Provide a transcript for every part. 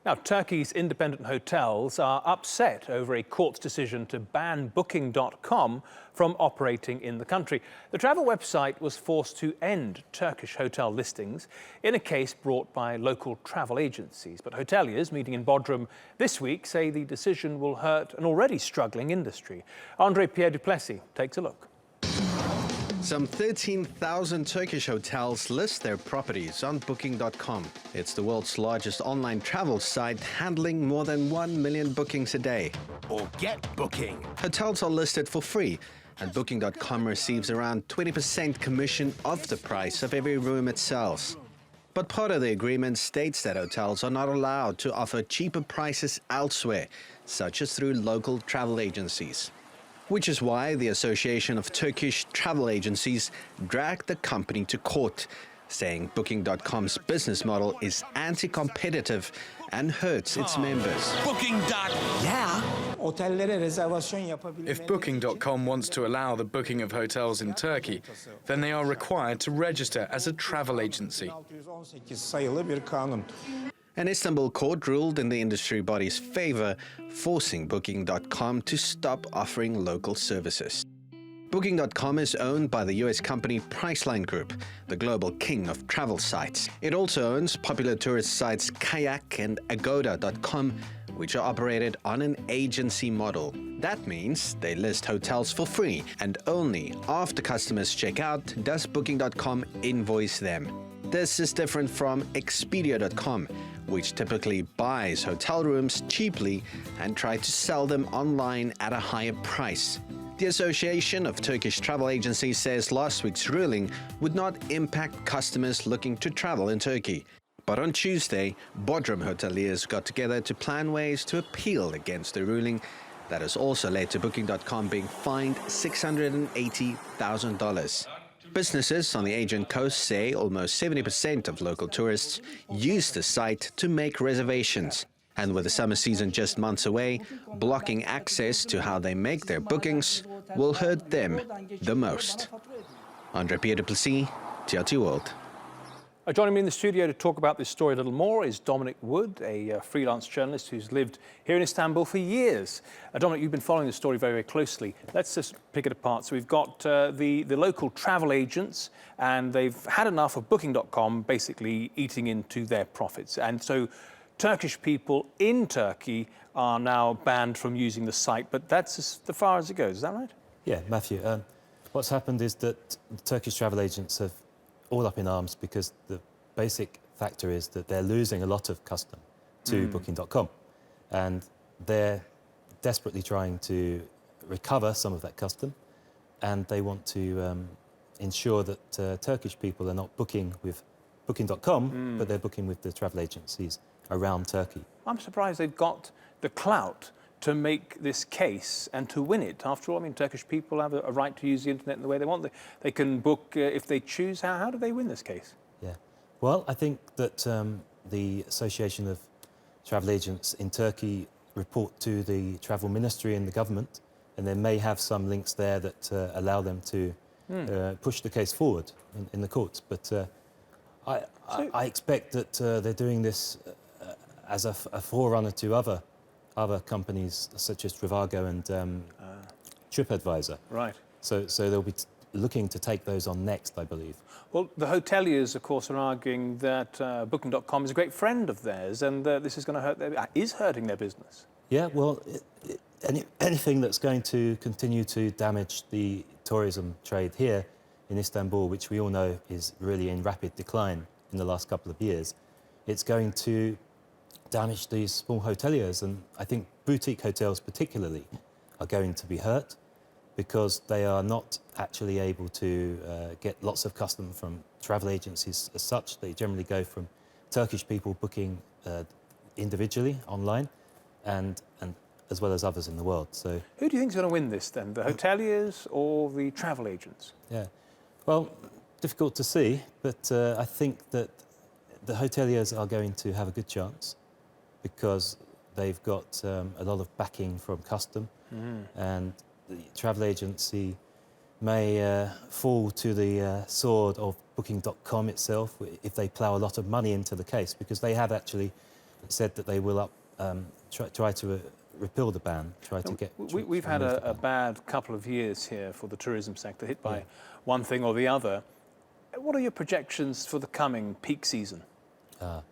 Now, Turkey's independent hotels are upset over a court's decision to ban Booking.com from operating in the country. The travel website was forced to end Turkish hotel listings in a case brought by local travel agencies. But hoteliers meeting in Bodrum this week say the decision will hurt an already struggling industry. Andre Pierre Duplessis takes a look. Some 13,000 Turkish hotels list their properties on Booking.com. It's the world's largest online travel site, handling more than 1 million bookings a day. Or get Booking. Hotels are listed for free, and Booking.com receives around 20% commission of the price of every room it sells. But part of the agreement states that hotels are not allowed to offer cheaper prices elsewhere, such as through local travel agencies. Which is why the Association of Turkish Travel Agencies dragged the company to court, saying Booking.com's business model is anti-competitive and hurts its members. If Booking.com wants to allow the booking of hotels in Turkey, then they are required to register as a travel agency. An Istanbul court ruled in the industry body's favor, forcing Booking.com to stop offering local services. Booking.com is owned by the US company Priceline Group, the global king of travel sites. It also owns popular tourist sites Kayak and Agoda.com, which are operated on an agency model. That means they list hotels for free, and only after customers check out does Booking.com invoice them. This is different from Expedia.com, which typically buys hotel rooms cheaply and tries to sell them online at a higher price. The Association of Turkish Travel Agencies says last week's ruling would not impact customers looking to travel in Turkey. But on Tuesday, Bodrum hoteliers got together to plan ways to appeal against the ruling that has also led to Booking.com being fined $680,000. Businesses on the Aegean coast say almost 70% of local tourists use the site to make reservations. And with the summer season just months away, blocking access to how they make their bookings will hurt them the most. Andre Pierre Duplessis, TRT World. Joining me in the studio to talk about this story a little more is Dominic Wood, a freelance journalist who's lived here in Istanbul for years. Dominic, you've been following the story very, very closely. Let's just pick it apart. So we've got the local travel agents, and they've had enough of Booking.com basically eating into their profits. And so Turkish people in Turkey are now banned from using the site, but that's as far as it goes. Is that right? Yeah, Matthew. What's happened is that the Turkish travel agents have all up in arms because the basic factor is that they're losing a lot of custom to Booking.com, and they're desperately trying to recover some of that custom, and they want to ensure that Turkish people are not booking with Booking.com, but they're booking with the travel agencies around Turkey. I'm surprised they've got the clout to make this case and to win it. After all, I mean, Turkish people have a right to use the internet in the way they want. They can book if they choose. How do they win this case? Yeah, well, I think that the Association of Travel Agents in Turkey report to the Travel Ministry and the government, and they may have some links there that allow them to push the case forward in the courts. But I expect that they're doing this as a forerunner to other companies such as Trivago and TripAdvisor. Right. So they'll be looking to take those on next, I believe. Well, the hoteliers, of course, are arguing that Booking.com is a great friend of theirs, and this is going to hurting their business. Yeah, well, anything that's going to continue to damage the tourism trade here in Istanbul, which we all know is really in rapid decline in the last couple of years, it's going to damage these small hoteliers, and I think boutique hotels particularly are going to be hurt because they are not actually able to get lots of custom from travel agencies as such. They generally go from Turkish people booking individually online and as well as others in the world. So who do you think is going to win this then, the hoteliers or the travel agents? Yeah, well, difficult to see, but I think that the hoteliers are going to have a good chance, because they've got a lot of backing from custom, and the travel agency may fall to the sword of Booking.com itself if they plough a lot of money into the case, because they have actually said that they will try to repeal the ban, try to get... We've had a bad couple of years here for the tourism sector, hit by one thing or the other. What are your projections for the coming peak season? I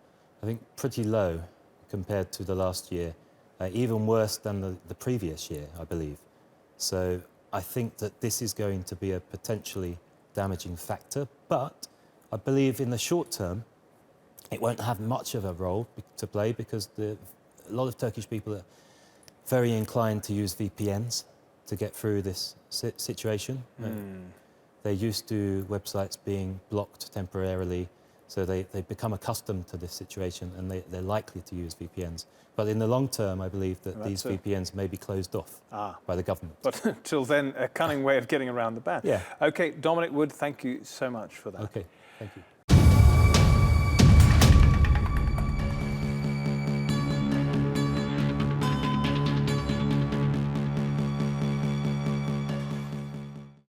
think pretty low compared to the last year, even worse than the previous year, I believe. So I think that this is going to be a potentially damaging factor, but I believe in the short term it won't have much of a role to play because a lot of Turkish people are very inclined to use VPNs to get through this situation. They're used to websites being blocked temporarily, so they become accustomed to this situation and they're likely to use VPNs. But in the long term, I believe that these VPNs may be closed off by the government. But until then, a cunning way of getting around the ban. Yeah. OK, Dominic Wood, thank you so much for that. OK, thank you.